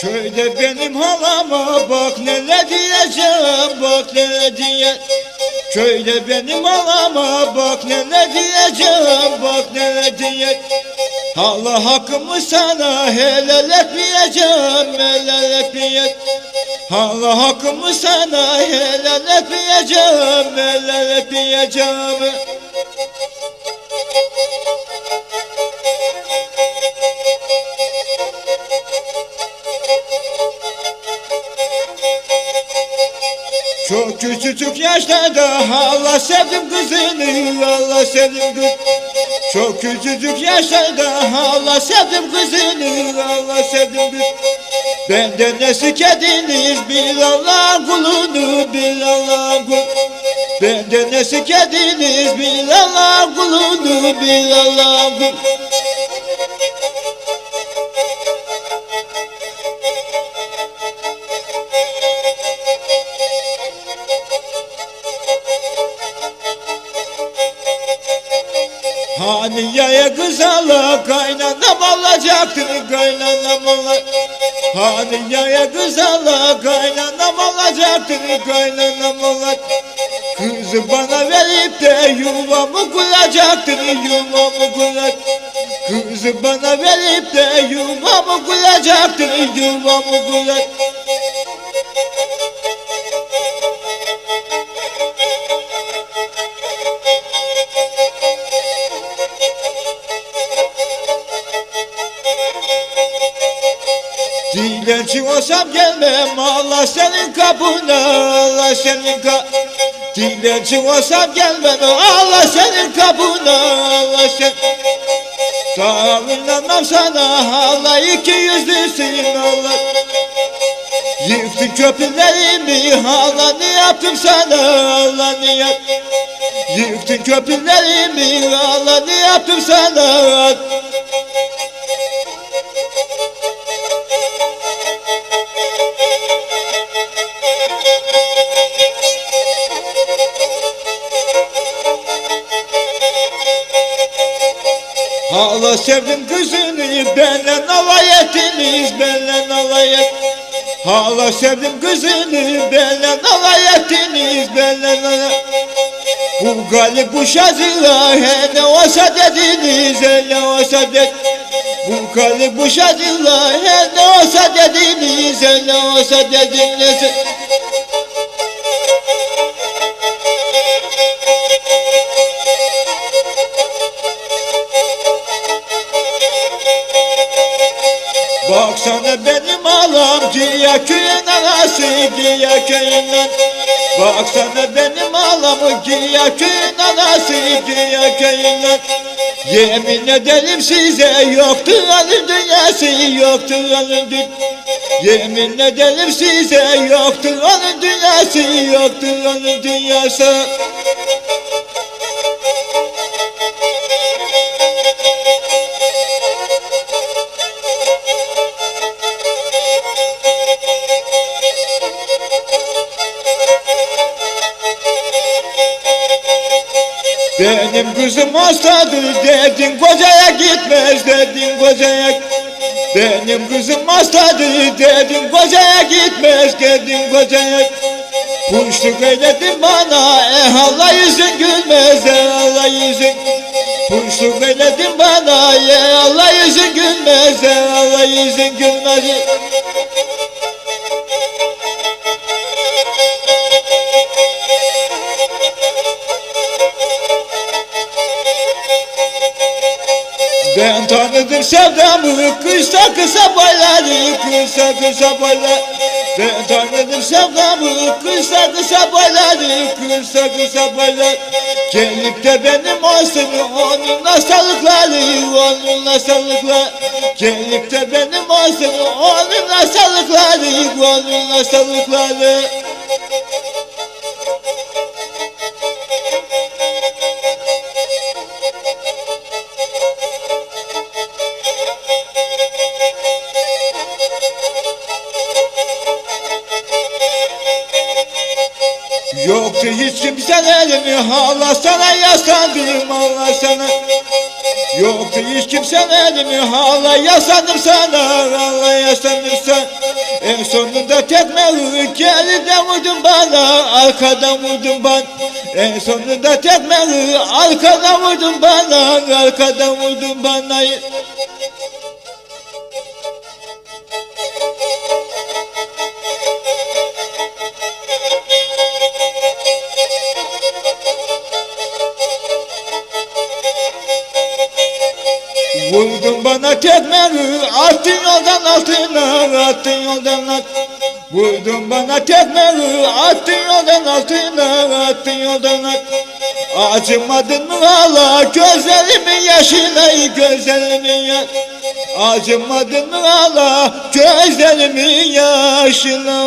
Köyde benim halama bak ne diyeceğim, bak ne diye. Köyde benim halama bak ne diyeceğim, bak ne diye. Allah hakkımı sana helal etmeyeceğim, helal etmeyeceğim. Allah hakkımı sana helal etmeyeceğim, helal etmeyeceğim. Çok küçücük yaşlarda Allah sevdim kızını, Allah sevdim kız. Çok küçücük yaşlarda Allah sevdim kızını, Allah sevdim kız. Benden nesik ediniz bil Allah'ın kulunu, bil Allah'ın kulunu. Benden nesik ediniz bil Allah'ın kulunu, bil Allah'ın kulunu. Hani yaya kızala kaynanam olacaktı, kaynanam olacak. Hani yaya kızala kaynanam olacaktı, kaynanam olacak. Kızı bana verip de yuvamı kuracaktı, yuvamı kuracak. Kızı bana verip de yuvamı kuracaktı, yuvamı kuracak. Dilenci olsam gelmem Allah senin kapına, Allah senin Dilenci olsam gelmem Allah senin kapına, Allah sen. Sağ inanmam sana Allah iki yüzlüsün Allah. Yıktın köprülerimi Allah ne yaptım sana, Allah ne yaptım. Yıktın köprülerimi Allah ne yaptım sana. Allah sevdim kızını benden alay ettiniz, benden alay et. Allah sevdim kızını benden alay ettiniz, benden alay. Bu galip bu şazıla he ne olsa dediniz, he ne olsa dediniz. Bu galip bu şazıla he ne olsa dediniz, he ne olsa dediniz. Baksana benim ağlam Giya köyün anası, Giya köyünden. Baksana benim ağlamı Giya köyün anası, Giya köyünden. Yemin ederim size yoktur alın dünyası, yoktur alın dünyası. Yemin ederim size yoktur alın dünyası, yoktur alın dünyası. Benim kızım hastadır dedin kocaya gitmez, dedin kocaya. Benim kızım hastadır dedin kocaya gitmez, dedin kocaya. Kuşluk eyledin bana Allah yüzün gülmez, Allah yüzün. Kuşluk eyledin bana Allah yüzün gülmez, Allah yüzün gülmez. Ben tanıdım sevdamı kısa kısa boyları, kısa kısa boyları. Ben tanıdım sevdamı kısa kısa boyları, kısa kısa boyları. Gelip de benim olsun onunla sağlıkları, onunla sağlıkları. Gelip de benim olsun onunla sağlıkları, onunla sağlıkları. Yoktu hiç kimselerimi Allah sana yaslandım, Allah sana. Yoktu hiç kimselerimi hala yasandım sana, hala yasandım sana. En sonunda tekmeyi geriden vurdun bana, arkadan vurdun bana. En sonunda tekmeyi arkadan vurdun bana, arkadan vurdun bana. Vurdun bana tekmeyi, attın yoldan altına, attın yoldan altına. Vurdun bana tekmeyi, attın yoldan altına, attın yoldan altına. Acımadın mı hala gözlerimin yaşına, gözlerimin yaş. Acımadın mı hala gözlerimin yaşına.